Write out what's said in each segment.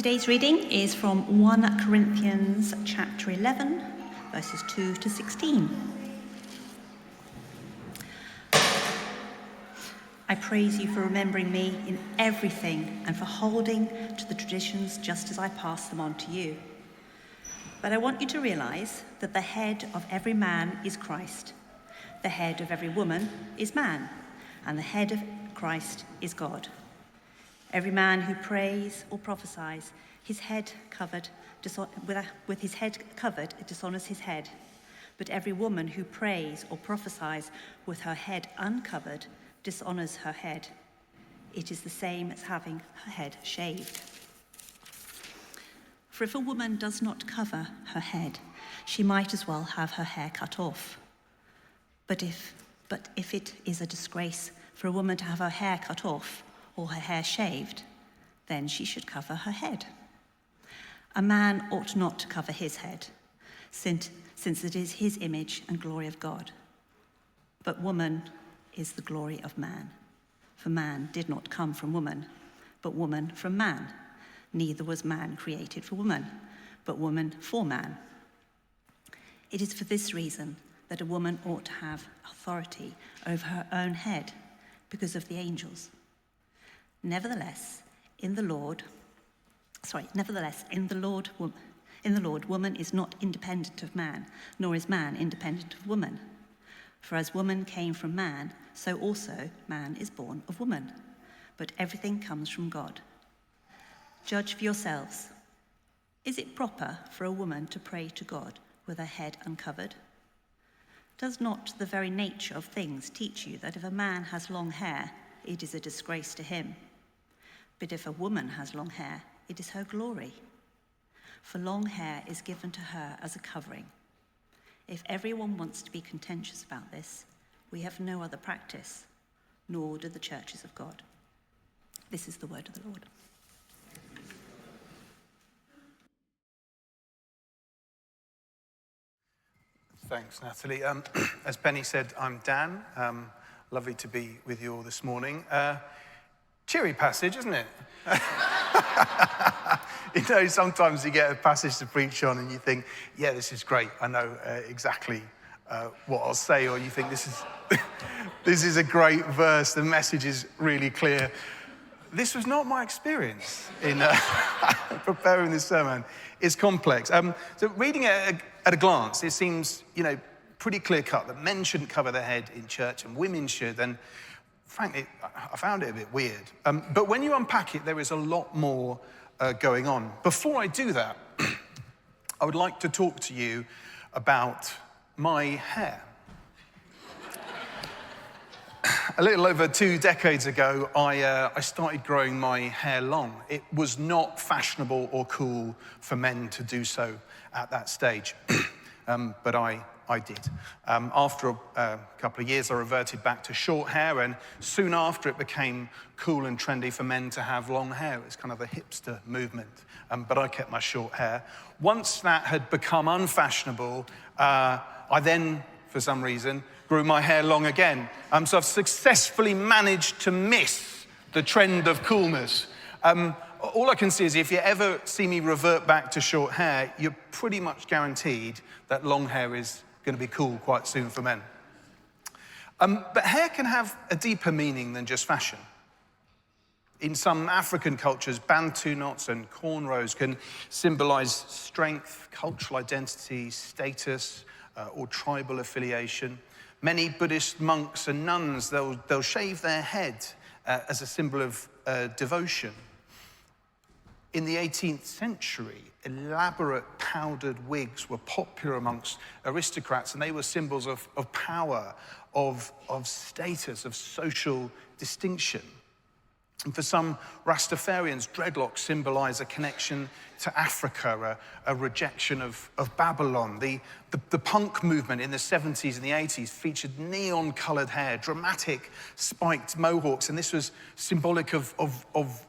Today's reading is from 1 Corinthians chapter 11, verses 2 to 16. I praise you for remembering me in everything and for holding to the traditions just as I pass them on to you. But I want you to realize that the head of every man is Christ. The head of every woman is man, and the head of Christ is God. Every man who prays or prophesies, with his head covered, it dishonors his head. But every woman who prays or prophesies with her head uncovered dishonors her head. It is the same as having her head shaved. For if a woman does not cover her head, she might as well have her hair cut off. But if it is a disgrace for a woman to have her hair cut off or her hair shaved, then she should cover her head. A man ought not to cover his head, since it is his image and glory of God. But woman is the glory of man. For man did not come from woman, but woman from man. Neither was man created for woman, but woman for man. It is for this reason that a woman ought to have authority over her own head, because of the angels. Nevertheless, in the Lord, woman is not independent of man, nor is man independent of woman. For as woman came from man, so also man is born of woman. But everything comes from God. Judge for yourselves. Is it proper for a woman to pray to God with her head uncovered? Does not the very nature of things teach you that if a man has long hair, it is a disgrace to him? But if a woman has long hair, it is her glory. For long hair is given to her as a covering. If everyone wants to be contentious about this, we have no other practice, nor do the churches of God. This is the word of the Lord. Thanks, Natalie. As Penny said, I'm Dan. Lovely to be with you all this morning. Cheery passage, isn't it? You know, sometimes you get a passage to preach on and you think, yeah, this is great. I know exactly what I'll say. Or you think, this is a great verse. The message is really clear. This was not my experience in preparing this sermon. It's complex. So reading it at a glance, it seems, pretty clear-cut that men shouldn't cover their head in church and women should. And frankly, I found it a bit weird. But when you unpack it, there is a lot more going on. Before I do that, I would like to talk to you about my hair. A little over 2 decades ago, I started growing my hair long. It was not fashionable or cool for men to do so at that stage, but I did. After a couple of years, I reverted back to short hair, and soon after, it became cool and trendy for men to have long hair. It was kind of a hipster movement, but I kept my short hair. Once that had become unfashionable, I then, for some reason, grew my hair long again. So I've successfully managed to miss the trend of coolness. All I can see is if you ever see me revert back to short hair, you're pretty much guaranteed that long hair is going to be cool quite soon for men. But hair can have a deeper meaning than just fashion. In some African cultures, Bantu knots and cornrows can symbolize strength, cultural identity, status, or tribal affiliation. Many Buddhist monks and nuns, they'll shave their head as a symbol of devotion. In the 18th century, elaborate powdered wigs were popular amongst aristocrats, and they were symbols of power, of status, of social distinction. And for some Rastafarians, dreadlocks symbolize a connection to Africa, a rejection of Babylon. The punk movement in the 70s and the 80s featured neon-colored hair, dramatic spiked mohawks, and this was symbolic of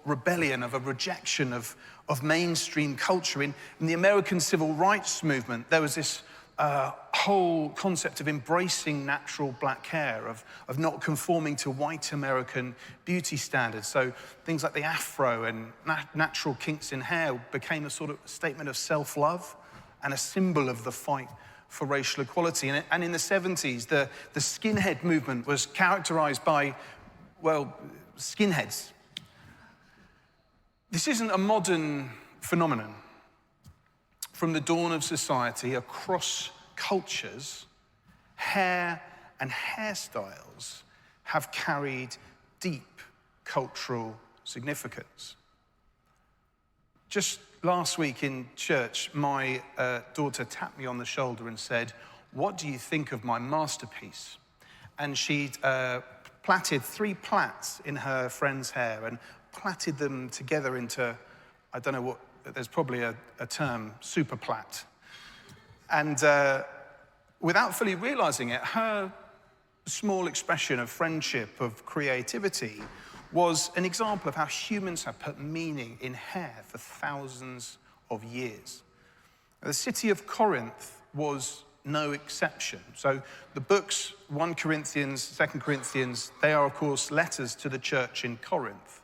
rebellion, of a rejection of mainstream culture. In the American civil rights movement, there was this whole concept of embracing natural black hair, of not conforming to white American beauty standards. So things like the afro and natural kinks in hair became a sort of statement of self-love and a symbol of the fight for racial equality. And in the 70s, the skinhead movement was characterized by, well, skinheads. This isn't a modern phenomenon. From the dawn of society, across cultures, hair and hairstyles have carried deep cultural significance. Just last week in church, my daughter tapped me on the shoulder and said, "What do you think of my masterpiece?" And she'd plaited 3 plaits in her friend's hair and plaited them together into, I don't know what, there's probably a term, super plait. And without fully realizing it, her small expression of friendship, of creativity, was an example of how humans have put meaning in hair for thousands of years. The city of Corinth was no exception. So the books, 1 Corinthians, 2 Corinthians, they are, of course, letters to the church in Corinth.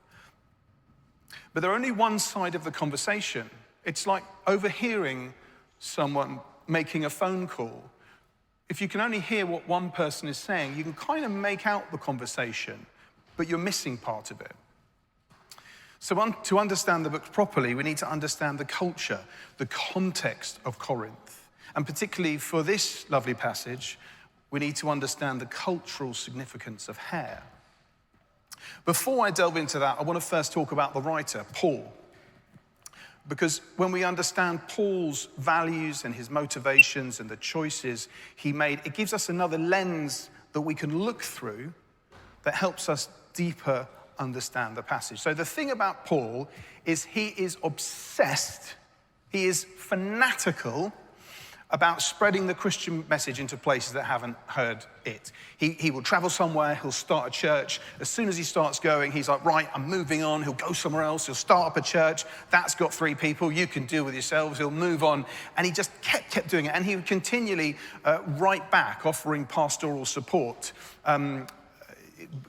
But they're only one side of the conversation. It's like overhearing someone making a phone call. If you can only hear what one person is saying, you can kind of make out the conversation, but you're missing part of it. So to understand the book properly, we need to understand the culture, the context of Corinth. And particularly for this lovely passage, we need to understand the cultural significance of hair. Before I delve into that, I want to first talk about the writer, Paul. Because when we understand Paul's values and his motivations and the choices he made, it gives us another lens that we can look through that helps us deeper understand the passage. So the thing about Paul is he is obsessed, he is fanatical about spreading the Christian message into places that haven't heard it. He will travel somewhere, he'll start a church. As soon as he starts going, he's like, right, I'm moving on. He'll go somewhere else, he'll start up a church. That's got 3 people, you can deal with yourselves. He'll move on. And he just kept doing it. And he would continually write back, offering pastoral support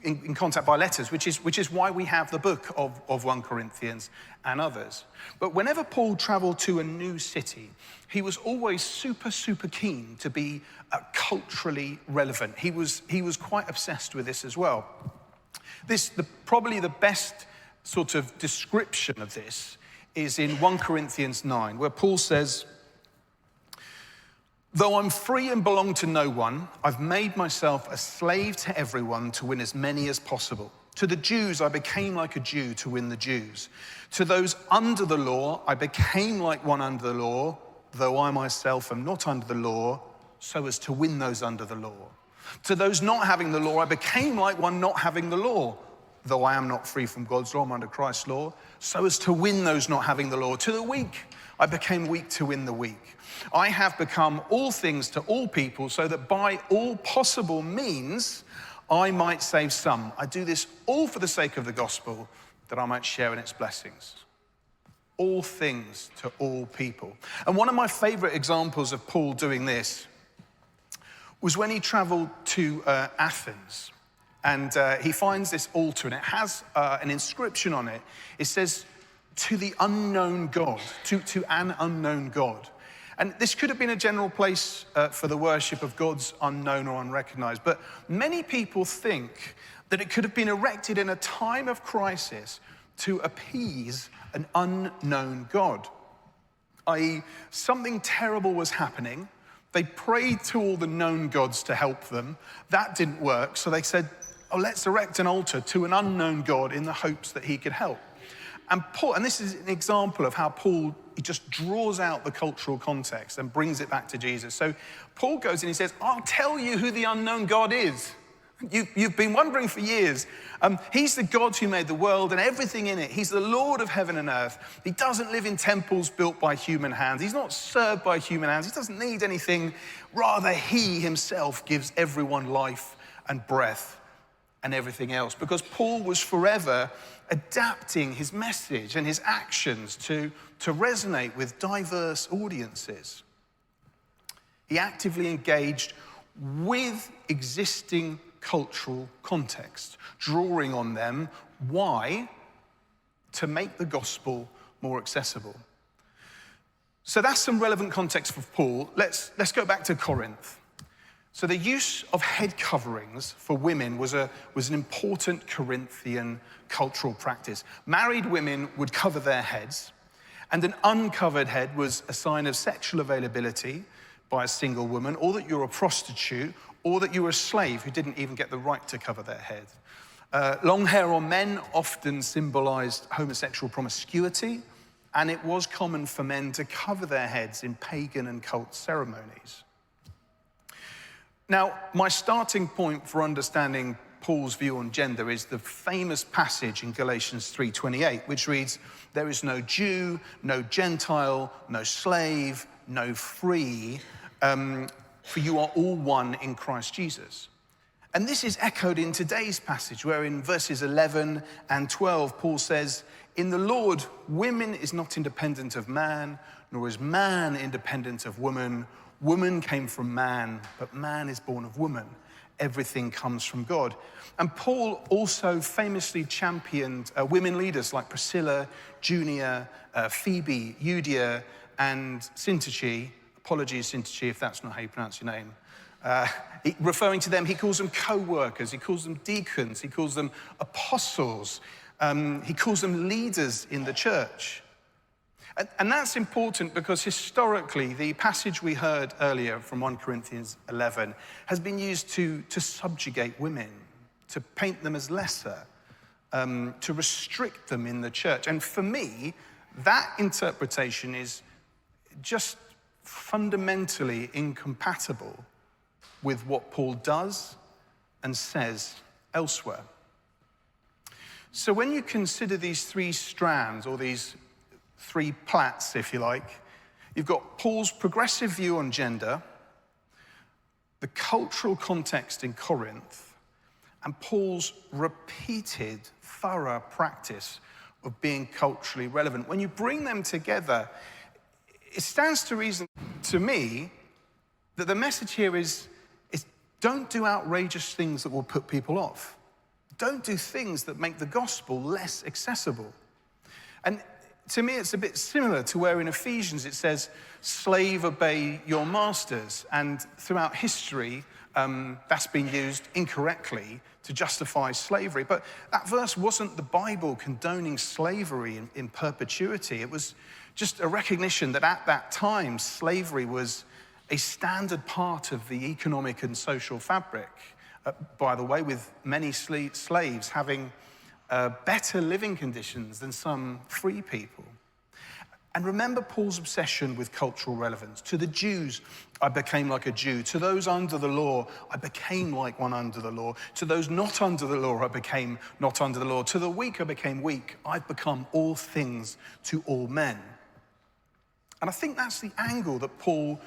in contact by letters, which is why we have the book of 1 Corinthians and others. But whenever Paul traveled to a new city, he was always super keen to be culturally relevant. He was quite obsessed with this as well. Probably the best sort of description of this is in 1 Corinthians 9, where Paul says, "Though I'm free and belong to no one, I've made myself a slave to everyone to win as many as possible. To the Jews, I became like a Jew to win the Jews. To those under the law, I became like one under the law, though I myself am not under the law, so as to win those under the law. To those not having the law, I became like one not having the law, though I am not free from God's law, I'm under Christ's law, so as to win those not having the law. To the weak, I became weak to win the weak. I have become all things to all people, so that by all possible means, I might save some. I do this all for the sake of the gospel, that I might share in its blessings." All things to all people. And one of my favorite examples of Paul doing this was when he traveled to Athens. And he finds this altar, and it has an inscription on it. It says, "To the unknown God," to an unknown God. And this could have been a general place for the worship of gods unknown or unrecognized. But many people think that it could have been erected in a time of crisis to appease an unknown God. I.e., something terrible was happening. They prayed to all the known gods to help them. That didn't work, so they said, oh, let's erect an altar to an unknown God in the hopes that he could help. And Paul, and this is an example of how Paul, he just draws out the cultural context and brings it back to Jesus. So Paul goes and he says, I'll tell you who the unknown God is. You've been wondering for years. He's the God who made the world and everything in it. He's the Lord of heaven and earth. He doesn't live in temples built by human hands. He's not served by human hands. He doesn't need anything. Rather, he himself gives everyone life and breath and everything else. Because Paul was forever adapting his message and his actions to resonate with diverse audiences. He actively engaged with existing cultural context, drawing on them. Why? To make the gospel more accessible. So that's some relevant context for Paul. Let's go back to Corinth. So the use of head coverings for women was an important Corinthian cultural practice. Married women would cover their heads, and an uncovered head was a sign of sexual availability by a single woman, or that you're a prostitute, or that you were a slave who didn't even get the right to cover their head. Long hair on men often symbolized homosexual promiscuity, and it was common for men to cover their heads in pagan and cult ceremonies. Now, my starting point for understanding Paul's view on gender is the famous passage in Galatians 3:28, which reads, "There is no Jew, no Gentile, no slave, no free, for you are all one in Christ Jesus." And this is echoed in today's passage, where in verses 11 and 12, Paul says, "In the Lord, woman is not independent of man, nor is man independent of woman. Woman came from man, but man is born of woman. Everything comes from God." And Paul also famously championed women leaders like Priscilla, Junia, Phoebe, Euodia, and Syntyche. Apologies, Syntyche, if that's not how you pronounce your name. Referring to them, he calls them co-workers, he calls them deacons, he calls them apostles, he calls them leaders in the church. And that's important because historically, the passage we heard earlier from 1 Corinthians 11 has been used to subjugate women, to paint them as lesser, to restrict them in the church. And for me, that interpretation is just fundamentally incompatible with what Paul does and says elsewhere. So when you consider these three strands, or these three plats, if you like, you've got Paul's progressive view on gender, the cultural context in Corinth, and Paul's repeated, thorough practice of being culturally relevant. When you bring them together, it stands to reason to me that the message here is don't do outrageous things that will put people off. Don't do things that make the gospel less accessible. And to me, it's a bit similar to where in Ephesians it says, "Slave, obey your masters." And throughout history, that's been used incorrectly to justify slavery. But that verse wasn't the Bible condoning slavery in perpetuity. It was just a recognition that at that time, slavery was a standard part of the economic and social fabric. By the way, with many slaves having better living conditions than some free people. And remember Paul's obsession with cultural relevance. To the Jews, I became like a Jew. To those under the law, I became like one under the law. To those not under the law, I became not under the law. To the weak, I became weak. I've become all things to all men. And I think that's the angle that Paul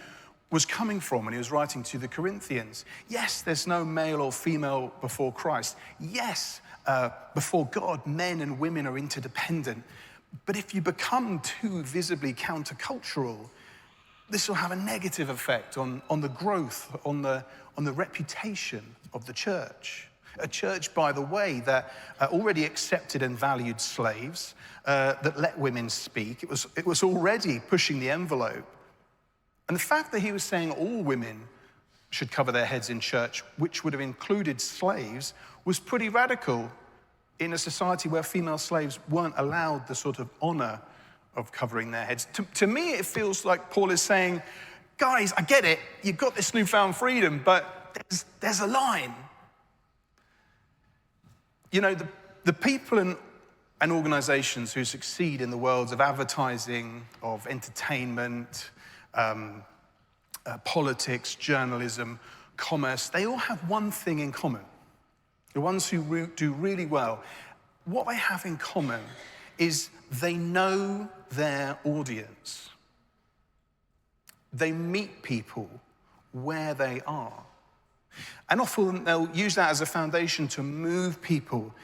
was coming from when he was writing to the Corinthians. Yes, there's no male or female before Christ. Yes, before God, men and women are interdependent. But if you become too visibly countercultural, this will have a negative effect on the growth, on the reputation of the church. A church, by the way, that already accepted and valued slaves, that let women speak. It was already pushing the envelope. And the fact that he was saying all women should cover their heads in church, which would have included slaves, was pretty radical in a society where female slaves weren't allowed the sort of honor of covering their heads. To me, it feels like Paul is saying, guys, I get it, you've got this newfound freedom, but there's a line. You know, the people and organizations who succeed in the worlds of advertising, of entertainment, politics, journalism, commerce, they all have one thing in common. The ones who do really well, what they have in common is they know their audience. They meet people where they are. And often they'll use that as a foundation to move people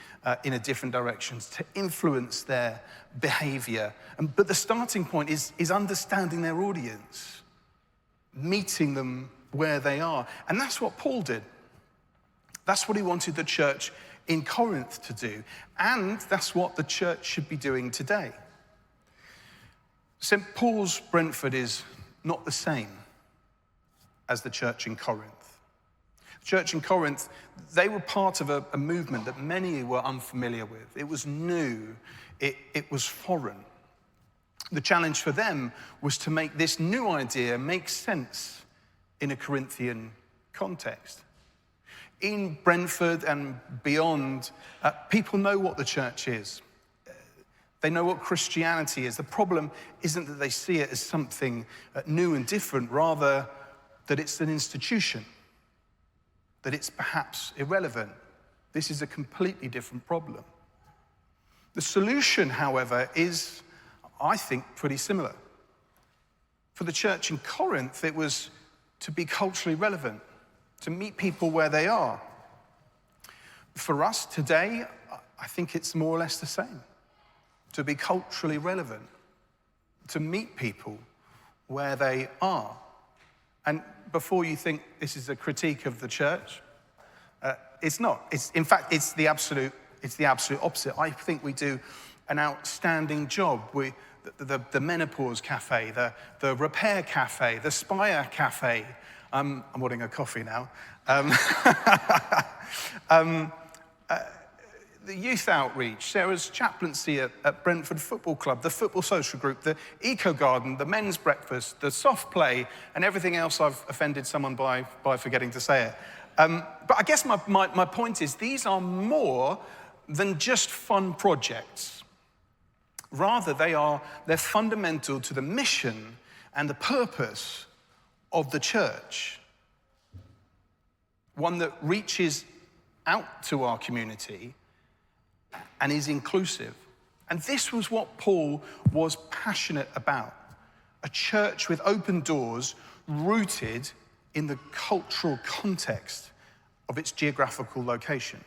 in a different directions, to influence their behavior. But the starting point is understanding their audience. meeting them where they are. And that's what Paul did. That's what he wanted the church in Corinth to do. And that's what the church should be doing today. St. Paul's Brentford is not the same as the church in Corinth. The church in Corinth, they were part of a movement that many were unfamiliar with. It was new. It was foreign. The challenge for them was to make this new idea make sense in a Corinthian context. In Brentford and beyond, people know what the church is. They know what Christianity is. The problem isn't that they see it as something new and different, rather that it's an institution, that it's perhaps irrelevant. This is a completely different problem. The solution, however, is, I think, pretty similar. For the church in Corinth, it was to be culturally relevant, to meet people where they are. For us today, I think it's more or less the same. To be culturally relevant, to meet people where they are. And before you think this is a critique of the church, it's not. In fact, it's the absolute opposite. I think we do an outstanding job. The menopause cafe, the repair cafe, the Spire cafe. I'm ordering a coffee now. The youth outreach, Sarah's chaplaincy at Brentford Football Club, the football social group, the eco garden, the men's breakfast, the soft play, and everything else I've offended someone by forgetting to say it. But I guess my point is these are more than just fun projects. Rather, they're fundamental to the mission and the purpose of the church. One that reaches out to our community and is inclusive. And this was what Paul was passionate about. A church with open doors rooted in the cultural context of its geographical location.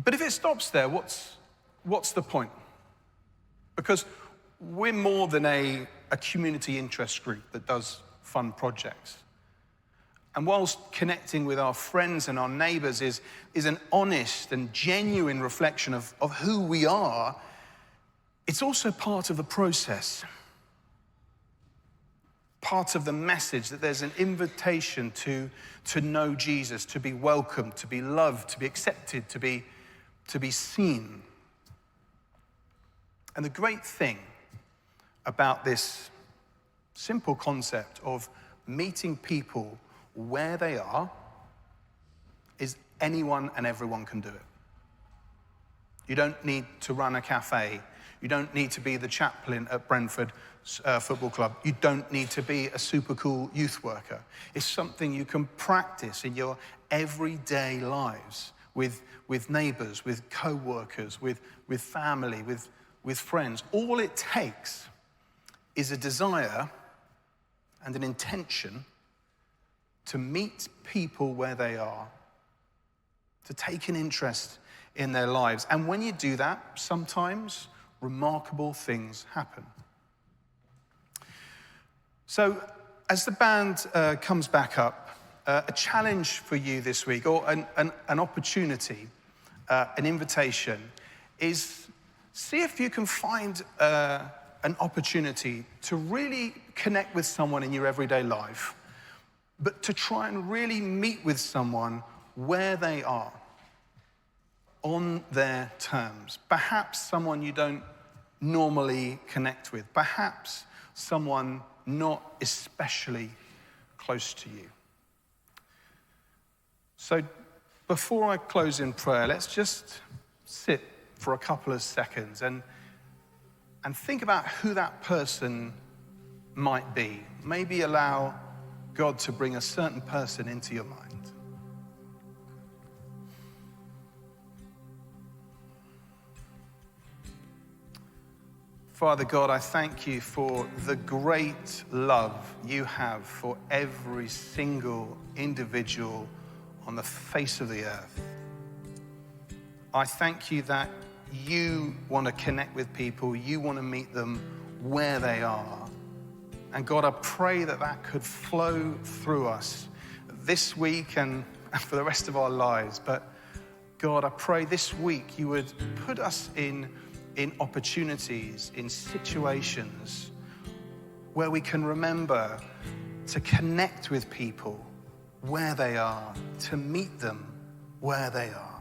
But if it stops there, what's the point? Because we're more than a community interest group that does fun projects. And whilst connecting with our friends and our neighbours is an honest and genuine reflection of who we are, it's also part of the process. Part of the message that there's an invitation to know Jesus, to be welcomed, to be loved, to be accepted, to be seen. And the great thing about this simple concept of meeting people where they are is anyone and everyone can do it. You don't need to run a cafe. You don't need to be the chaplain at Brentford Football Club. You don't need to be a super cool youth worker. It's something you can practice in your everyday lives with neighbours, with co-workers, with family, with friends. All it takes is a desire and an intention to meet people where they are, to take an interest in their lives. And when you do that, sometimes remarkable things happen. So as the band comes back up, a challenge for you this week, or an opportunity, an invitation, is see if you can find an opportunity to really connect with someone in your everyday life, but to try and really meet with someone where they are, on their terms. Perhaps someone you don't normally connect with. Perhaps someone not especially close to you. So before I close in prayer, let's just sit for a couple of seconds and think about who that person might be. Maybe allow God to bring a certain person into your mind. Father God, I thank you for the great love you have for every single individual on the face of the earth. I thank you that you want to connect with people, you want to meet them where they are. And God, I pray that that could flow through us this week and for the rest of our lives. But God, I pray this week you would put us in opportunities, in situations where we can remember to connect with people where they are, to meet them where they are.